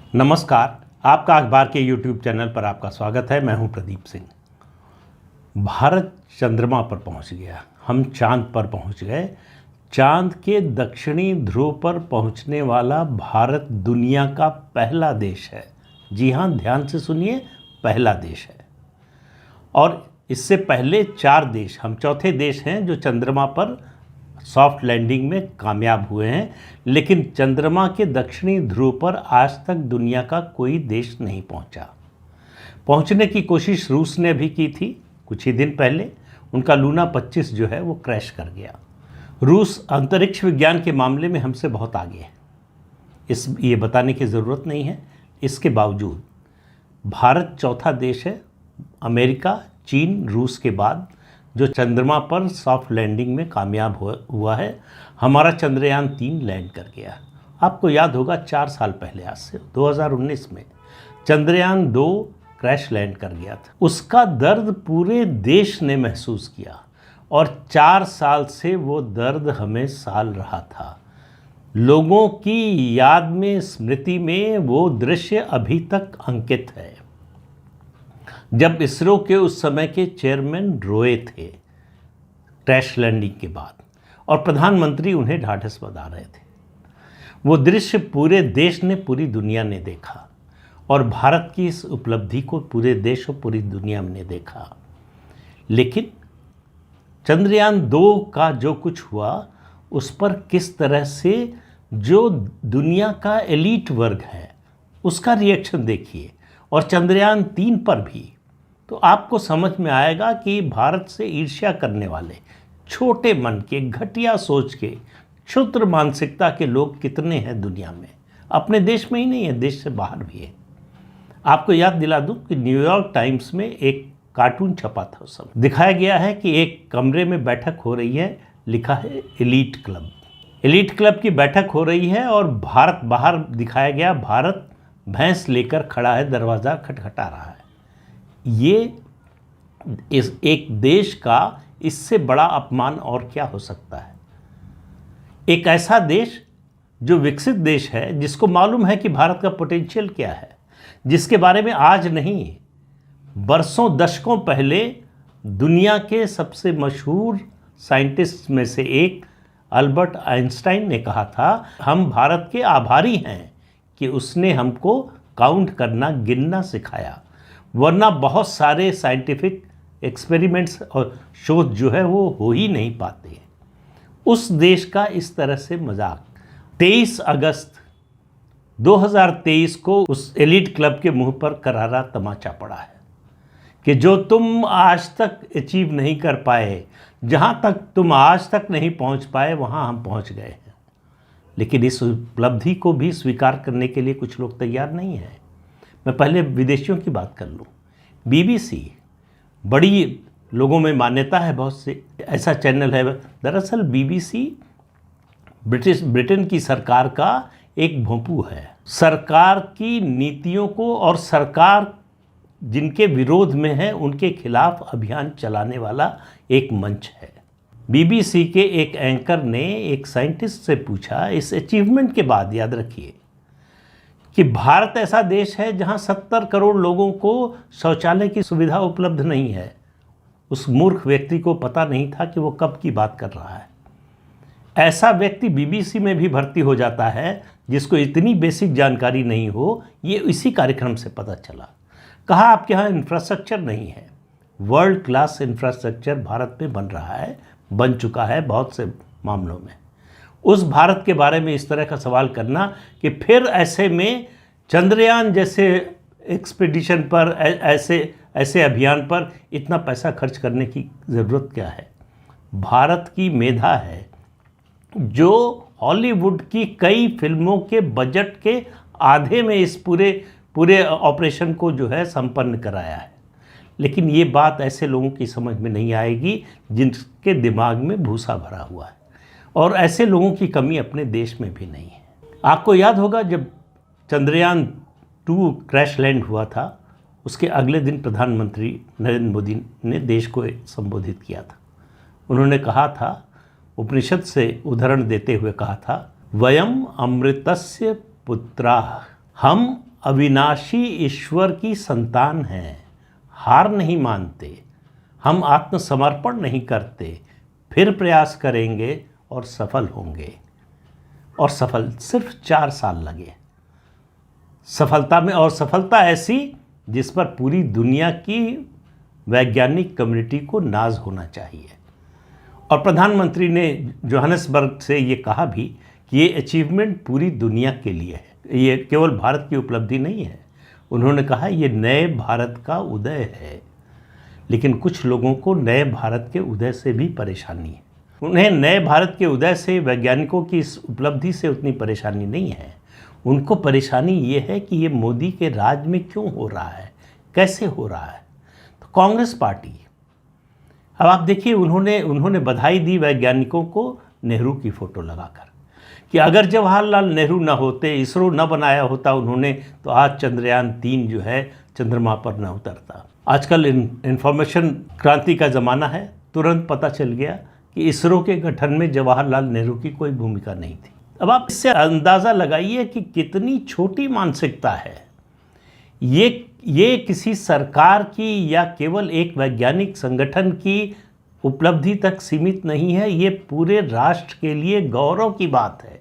नमस्कार। आपका अखबार के YouTube चैनल पर आपका स्वागत है। मैं हूं प्रदीप सिंह। भारत चंद्रमा पर पहुंच गया, हम चांद पर पहुंच गए। चांद के दक्षिणी ध्रुव पर पहुंचने वाला भारत दुनिया का पहला देश है। जी हां, ध्यान से सुनिए, पहला देश है। और इससे पहले 4 देश, हम चौथे देश हैं जो चंद्रमा पर सॉफ्ट लैंडिंग में कामयाब हुए हैं। लेकिन चंद्रमा के दक्षिणी ध्रुव पर आज तक दुनिया का कोई देश नहीं पहुंचा। पहुंचने की कोशिश रूस ने भी की थी कुछ ही दिन पहले। उनका लूना 25 जो है वो क्रैश कर गया। रूस अंतरिक्ष विज्ञान के मामले में हमसे बहुत आगे है, ये बताने की ज़रूरत नहीं है। इसके बावजूद भारत चौथा देश है, अमेरिका, चीन, रूस के बाद, जो चंद्रमा पर सॉफ्ट लैंडिंग में कामयाब हुआ है। हमारा चंद्रयान 3 लैंड कर गया। आपको याद होगा 4 साल पहले, आज से 2019 में चंद्रयान 2 क्रैश लैंड कर गया था। उसका दर्द पूरे देश ने महसूस किया और 4 साल से वो दर्द हमें साल रहा था। लोगों की याद में, स्मृति में वो दृश्य अभी तक अंकित है, जब इसरो के उस समय के चेयरमैन रोए थे क्रैश लैंडिंग के बाद, और प्रधानमंत्री उन्हें ढाढ़स बंधा रहे थे। वो दृश्य पूरे देश ने, पूरी दुनिया ने देखा, और भारत की इस उपलब्धि को पूरे देश और पूरी दुनिया ने देखा। लेकिन चंद्रयान 2 का जो कुछ हुआ, उस पर किस तरह से जो दुनिया का एलीट वर्ग है उसका रिएक्शन देखिए, और चंद्रयान 3 पर भी, तो आपको समझ में आएगा कि भारत से ईर्ष्या करने वाले, छोटे मन के, घटिया सोच के, क्षुद्र मानसिकता के लोग कितने हैं दुनिया में। अपने देश में ही नहीं है, देश से बाहर भी है। आपको याद दिला दूं कि न्यूयॉर्क टाइम्स में एक कार्टून छपा था। उस समय दिखाया गया है कि एक कमरे में बैठक हो रही है, लिखा है एलीट क्लब। एलीट क्लब की बैठक हो रही है और भारत बाहर दिखाया गया। भारत भैंस लेकर खड़ा है, दरवाज़ा खटखटा रहा है। ये इस एक देश का इससे बड़ा अपमान और क्या हो सकता है। एक ऐसा देश जो विकसित देश है, जिसको मालूम है कि भारत का पोटेंशियल क्या है, जिसके बारे में आज नहीं, बरसों, दशकों पहले दुनिया के सबसे मशहूर साइंटिस्ट में से एक अल्बर्ट आइंस्टाइन ने कहा था, हम भारत के आभारी हैं कि उसने हमको काउंट करना, गिनना सिखाया, वरना बहुत सारे साइंटिफिक एक्सपेरिमेंट्स और शोध जो है वो हो ही नहीं पाते। उस देश का इस तरह से मजाक 23 अगस्त 2023 को उस एलीट क्लब के मुंह पर करारा तमाचा पड़ा है कि जो तुम आज तक अचीव नहीं कर पाए, जहां तक तुम आज तक नहीं पहुंच पाए, वहां हम पहुंच गए हैं। लेकिन इस उपलब्धि को भी स्वीकार करने के लिए कुछ लोग तैयार नहीं हैं। मैं पहले विदेशियों की बात कर लूँ। BBC, बड़ी लोगों में मान्यता है, बहुत से ऐसा चैनल है। दरअसल BBC ब्रिटेन की सरकार का एक भोंपू है। सरकार की नीतियों को और सरकार जिनके विरोध में है उनके खिलाफ अभियान चलाने वाला एक मंच है। BBC के एक एंकर ने एक साइंटिस्ट से पूछा, इस अचीवमेंट के बाद, याद रखिए, कि भारत ऐसा देश है जहां 70 करोड़ लोगों को शौचालय की सुविधा उपलब्ध नहीं है। उस मूर्ख व्यक्ति को पता नहीं था कि वो कब की बात कर रहा है। ऐसा व्यक्ति BBC में भी भर्ती हो जाता है जिसको इतनी बेसिक जानकारी नहीं हो। ये इसी कार्यक्रम से पता चला। कहा, आपके यहाँ इंफ्रास्ट्रक्चर नहीं है। वर्ल्ड क्लास इंफ्रास्ट्रक्चर भारत में बन रहा है, बन चुका है बहुत से मामलों में। उस भारत के बारे में इस तरह का सवाल करना कि फिर ऐसे में चंद्रयान जैसे एक्सपीडिशन पर, ऐसे अभियान पर इतना पैसा खर्च करने की ज़रूरत क्या है। भारत की मेधा है जो हॉलीवुड की कई फिल्मों के बजट के आधे में इस पूरे ऑपरेशन को जो है संपन्न कराया है। लेकिन ये बात ऐसे लोगों की समझ में नहीं आएगी जिनके दिमाग में भूसा भरा हुआ है, और ऐसे लोगों की कमी अपने देश में भी नहीं है। आपको याद होगा जब चंद्रयान 2 क्रैश लैंड हुआ था, उसके अगले दिन प्रधानमंत्री नरेंद्र मोदी ने देश को संबोधित किया था। उन्होंने कहा था, उपनिषद से उदाहरण देते हुए कहा था, वयम अमृतस्य पुत्राः, हम अविनाशी ईश्वर की संतान हैं, हार नहीं मानते, हम आत्मसमर्पण नहीं करते, फिर प्रयास करेंगे और सफल होंगे। और सफल सिर्फ 4 साल लगे सफलता में, और सफलता ऐसी जिस पर पूरी दुनिया की वैज्ञानिक कम्युनिटी को नाज होना चाहिए। और प्रधानमंत्री ने जोहानिसबर्ग से ये कहा भी कि ये अचीवमेंट पूरी दुनिया के लिए है, ये केवल भारत की उपलब्धि नहीं है। उन्होंने कहा ये नए भारत का उदय है। लेकिन कुछ लोगों को नए भारत के उदय से भी परेशानी है। उन्हें नए भारत के उदय से, वैज्ञानिकों की इस उपलब्धि से उतनी परेशानी नहीं है। उनको परेशानी ये है कि ये मोदी के राज में क्यों हो रहा है, कैसे हो रहा है। तो कांग्रेस पार्टी, अब आप देखिए, उन्होंने बधाई दी वैज्ञानिकों को नेहरू की फ़ोटो लगाकर कि अगर जवाहरलाल नेहरू न होते, इसरो न बनाया होता उन्होंने, तो आज चंद्रयान 3 जो है चंद्रमा पर न उतरता। आजकल इंफॉर्मेशन क्रांति का ज़माना है, तुरंत पता चल गया कि इसरो के गठन में जवाहरलाल नेहरू की कोई भूमिका नहीं थी। अब आप इससे अंदाज़ा लगाइए कि कितनी छोटी मानसिकता है। ये किसी सरकार की या केवल एक वैज्ञानिक संगठन की उपलब्धि तक सीमित नहीं है, ये पूरे राष्ट्र के लिए गौरव की बात है।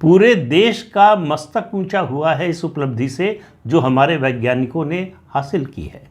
पूरे देश का मस्तक ऊंचा हुआ है इस उपलब्धि से जो हमारे वैज्ञानिकों ने हासिल की है।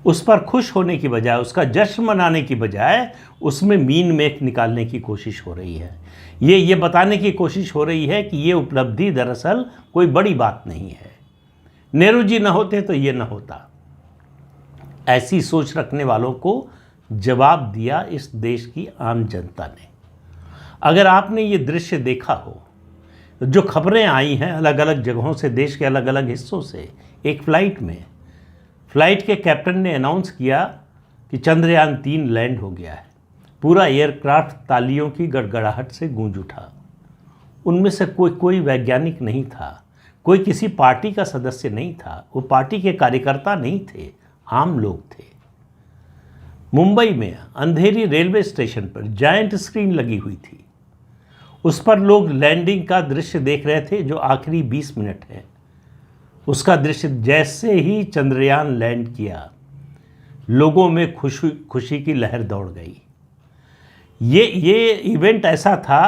उस पर खुश होने की बजाय, उसका जश्न मनाने की बजाय उसमें मीन मेख निकालने की कोशिश हो रही है। ये बताने की कोशिश हो रही है कि ये उपलब्धि दरअसल कोई बड़ी बात नहीं है, नेहरू जी न होते तो ये न होता। ऐसी सोच रखने वालों को जवाब दिया इस देश की आम जनता ने। अगर आपने ये दृश्य देखा हो, जो खबरें आई हैं अलग अलग जगहों से, देश के अलग अलग हिस्सों से, एक फ्लाइट के कैप्टन ने अनाउंस किया कि चंद्रयान 3 लैंड हो गया है। पूरा एयरक्राफ्ट तालियों की गड़गड़ाहट से गूंज उठा। उनमें से कोई वैज्ञानिक नहीं था, कोई किसी पार्टी का सदस्य नहीं था, वो पार्टी के कार्यकर्ता नहीं थे, आम लोग थे। मुंबई में अंधेरी रेलवे स्टेशन पर जायंट स्क्रीन लगी हुई थी, उस पर लोग लैंडिंग का दृश्य देख रहे थे जो आखिरी 20 मिनट है। उसका दृश्य जैसे ही चंद्रयान लैंड किया, लोगों में खुशी की लहर दौड़ गई। ये इवेंट ऐसा था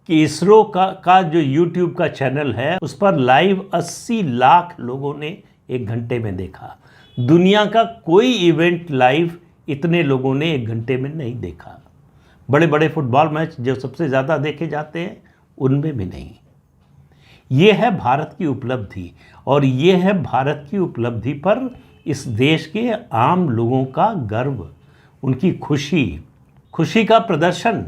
कि इसरो का जो यूट्यूब का चैनल है उस पर लाइव 80 लाख लोगों ने 1 घंटे में देखा। दुनिया का कोई इवेंट लाइव इतने लोगों ने 1 घंटे में नहीं देखा। बड़े बड़े फुटबॉल मैच जो सबसे ज़्यादा देखे जाते हैं उनमें भी नहीं। ये है भारत की उपलब्धि, और ये है भारत की उपलब्धि पर इस देश के आम लोगों का गर्व, उनकी खुशी का प्रदर्शन।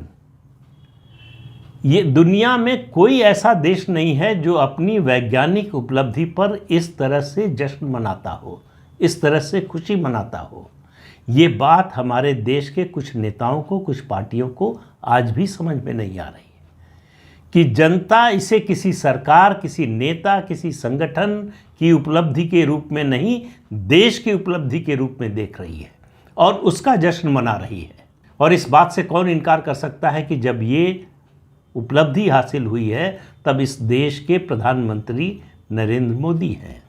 ये दुनिया में कोई ऐसा देश नहीं है जो अपनी वैज्ञानिक उपलब्धि पर इस तरह से जश्न मनाता हो, इस तरह से खुशी मनाता हो। ये बात हमारे देश के कुछ नेताओं को, कुछ पार्टियों को आज भी समझ में नहीं आ रही कि जनता इसे किसी सरकार, किसी नेता, किसी संगठन की उपलब्धि के रूप में नहीं, देश की उपलब्धि के रूप में देख रही है और उसका जश्न मना रही है। और इस बात से कौन इनकार कर सकता है कि जब ये उपलब्धि हासिल हुई है तब इस देश के प्रधानमंत्री नरेंद्र मोदी हैं।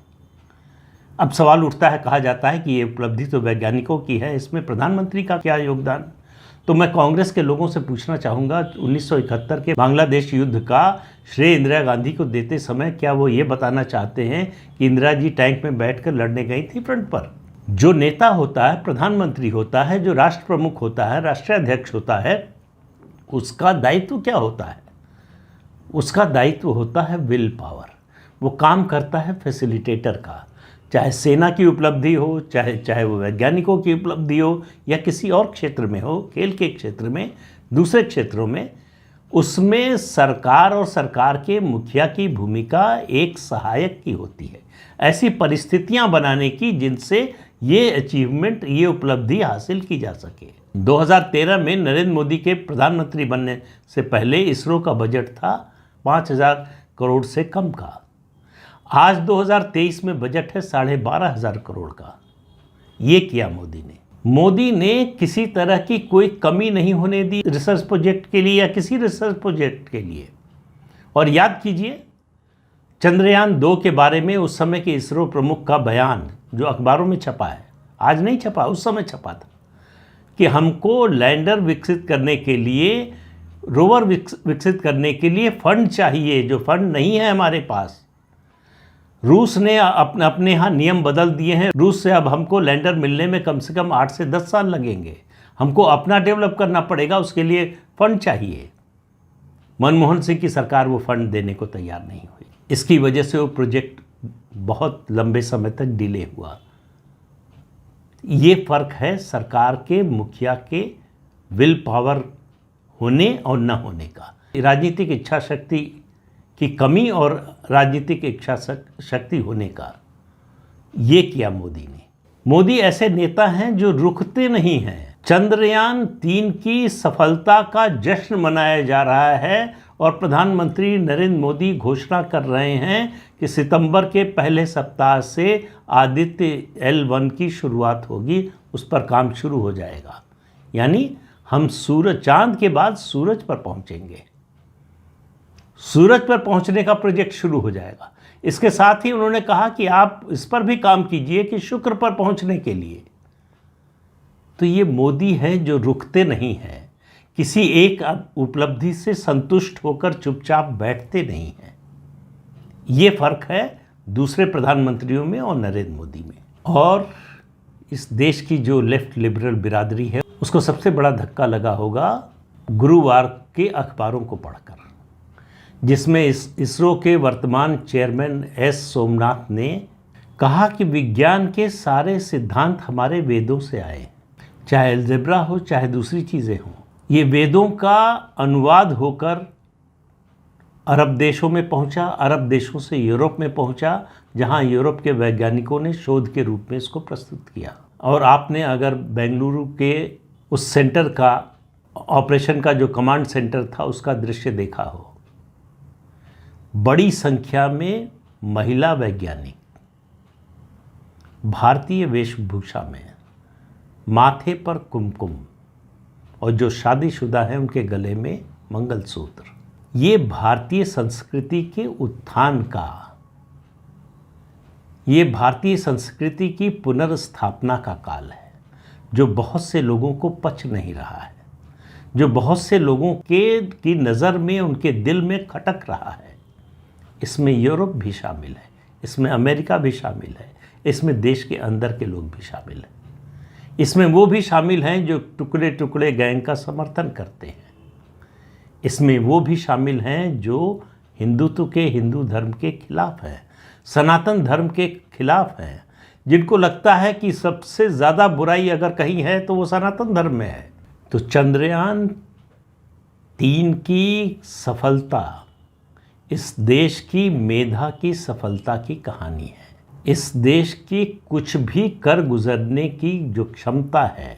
अब सवाल उठता है, कहा जाता है कि ये उपलब्धि तो वैज्ञानिकों की है, इसमें प्रधानमंत्री का क्या योगदान। तो मैं कांग्रेस के लोगों से पूछना चाहूँगा, 1971 के बांग्लादेश युद्ध का श्रेय इंदिरा गांधी को देते समय क्या वो ये बताना चाहते हैं कि इंदिरा जी टैंक में बैठकर लड़ने गई थी फ्रंट पर? जो नेता होता है, प्रधानमंत्री होता है, जो राष्ट्र प्रमुख होता है, राष्ट्रीय अध्यक्ष होता है, उसका दायित्व क्या होता है? उसका दायित्व होता है विल पावर। वो काम करता है फैसिलिटेटर का, चाहे सेना की उपलब्धि हो, चाहे वो वैज्ञानिकों की उपलब्धि हो या किसी और क्षेत्र में हो, खेल के क्षेत्र में, दूसरे क्षेत्रों में, उसमें सरकार और सरकार के मुखिया की भूमिका एक सहायक की होती है। ऐसी परिस्थितियां बनाने की जिनसे ये अचीवमेंट, ये उपलब्धि हासिल की जा सके। 2013 में नरेंद्र मोदी के प्रधानमंत्री बनने से पहले इसरो का बजट था 5,000 करोड़ से कम का। आज 2023 में बजट है 12,500 करोड़ का। ये किया मोदी ने किसी तरह की कोई कमी नहीं होने दी रिसर्च प्रोजेक्ट के लिए या किसी रिसर्च प्रोजेक्ट के लिए। और याद कीजिए, चंद्रयान 2 के बारे में उस समय के इसरो प्रमुख का बयान जो अखबारों में छपा है, आज नहीं छपा, उस समय छपा था, कि हमको लैंडर विकसित करने के लिए, रोवर विकसित करने के लिए फंड चाहिए, जो फंड नहीं है हमारे पास। रूस ने अपने यहाँ नियम बदल दिए हैं। रूस से अब हमको लैंडर मिलने में कम से कम 8 से 10 साल लगेंगे। हमको अपना डेवलप करना पड़ेगा, उसके लिए फंड चाहिए। मनमोहन सिंह की सरकार वो फंड देने को तैयार नहीं हुई। इसकी वजह से वो प्रोजेक्ट बहुत लंबे समय तक डिले हुआ। ये फ़र्क है सरकार के मुखिया के विल पावर होने और न होने का। राजनीतिक इच्छा शक्ति की कमी और राजनीतिक इच्छा शक्ति होने का ये किया मोदी ने। मोदी ऐसे नेता हैं जो रुकते नहीं हैं। चंद्रयान 3 की सफलता का जश्न मनाया जा रहा है और प्रधानमंत्री नरेंद्र मोदी घोषणा कर रहे हैं कि सितंबर के पहले सप्ताह से आदित्य L1 की शुरुआत होगी, उस पर काम शुरू हो जाएगा। यानी हम चांद के बाद सूरज पर पहुंचेंगे। सूरज पर पहुंचने का प्रोजेक्ट शुरू हो जाएगा। इसके साथ ही उन्होंने कहा कि आप इस पर भी काम कीजिए कि शुक्र पर पहुंचने के लिए। तो ये मोदी है जो रुकते नहीं हैं, किसी एक उपलब्धि से संतुष्ट होकर चुपचाप बैठते नहीं हैं। ये फर्क है दूसरे प्रधानमंत्रियों में और नरेंद्र मोदी में। और इस देश की जो लेफ्ट लिबरल बिरादरी है, उसको सबसे बड़ा धक्का लगा होगा गुरुवार के अखबारों को पढ़कर, जिसमें इसरो के वर्तमान चेयरमैन एस सोमनाथ ने कहा कि विज्ञान के सारे सिद्धांत हमारे वेदों से आए, चाहे अलजेब्रा हो चाहे दूसरी चीज़ें हों। ये वेदों का अनुवाद होकर अरब देशों में पहुंचा, अरब देशों से यूरोप में पहुंचा, जहां यूरोप के वैज्ञानिकों ने शोध के रूप में इसको प्रस्तुत किया। और आपने अगर बेंगलुरु के उस सेंटर का, ऑपरेशन का जो कमांड सेंटर था, उसका दृश्य देखा हो, बड़ी संख्या में महिला वैज्ञानिक भारतीय वेशभूषा में, माथे पर कुमकुम, और जो शादीशुदा हैं उनके गले में मंगलसूत्र। ये भारतीय संस्कृति के उत्थान का, ये भारतीय संस्कृति की पुनर्स्थापना का काल है, जो बहुत से लोगों को पच नहीं रहा है, जो बहुत से लोगों की नज़र में, उनके दिल में खटक रहा है। इसमें यूरोप भी शामिल है, इसमें अमेरिका भी शामिल है, इसमें देश के अंदर के लोग भी शामिल हैं, इसमें वो भी शामिल हैं जो टुकड़े टुकड़े गैंग का समर्थन करते हैं, इसमें वो भी शामिल हैं जो हिंदुत्व के, हिंदू धर्म के खिलाफ हैं, सनातन धर्म के खिलाफ हैं, जिनको लगता है कि सबसे ज़्यादा बुराई अगर कहीं है तो वो सनातन धर्म में है। तो चंद्रयान 3 की सफलता इस देश की मेधा की सफलता की कहानी है। इस देश की कुछ भी कर गुजरने की जो क्षमता है,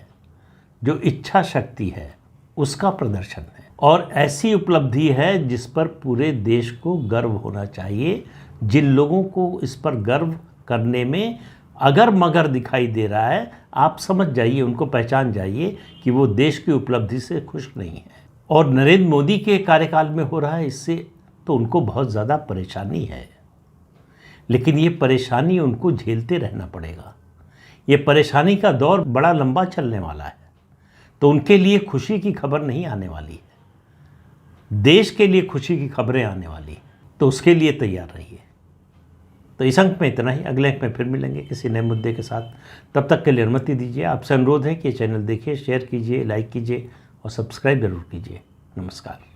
जो इच्छा शक्ति है, उसका प्रदर्शन है। और ऐसी उपलब्धि है जिस पर पूरे देश को गर्व होना चाहिए। जिन लोगों को इस पर गर्व करने में अगर मगर दिखाई दे रहा है, आप समझ जाइए, उनको पहचान जाइए कि वो देश की उपलब्धि से खुश नहीं है। और नरेंद्र मोदी के कार्यकाल में हो रहा है, इससे तो उनको बहुत ज़्यादा परेशानी है। लेकिन ये परेशानी उनको झेलते रहना पड़ेगा। ये परेशानी का दौर बड़ा लंबा चलने वाला है, तो उनके लिए खुशी की खबर नहीं आने वाली है। देश के लिए खुशी की खबरें आने वाली, तो उसके लिए तैयार रहिए। तो इस अंक में इतना ही। अगले अंक में फिर मिलेंगे किसी नए मुद्दे के साथ। तब तक के लिए अनुमति दीजिए। आपसे अनुरोध है कि चैनल देखिए, शेयर कीजिए, लाइक कीजिए और सब्सक्राइब जरूर कीजिए। नमस्कार।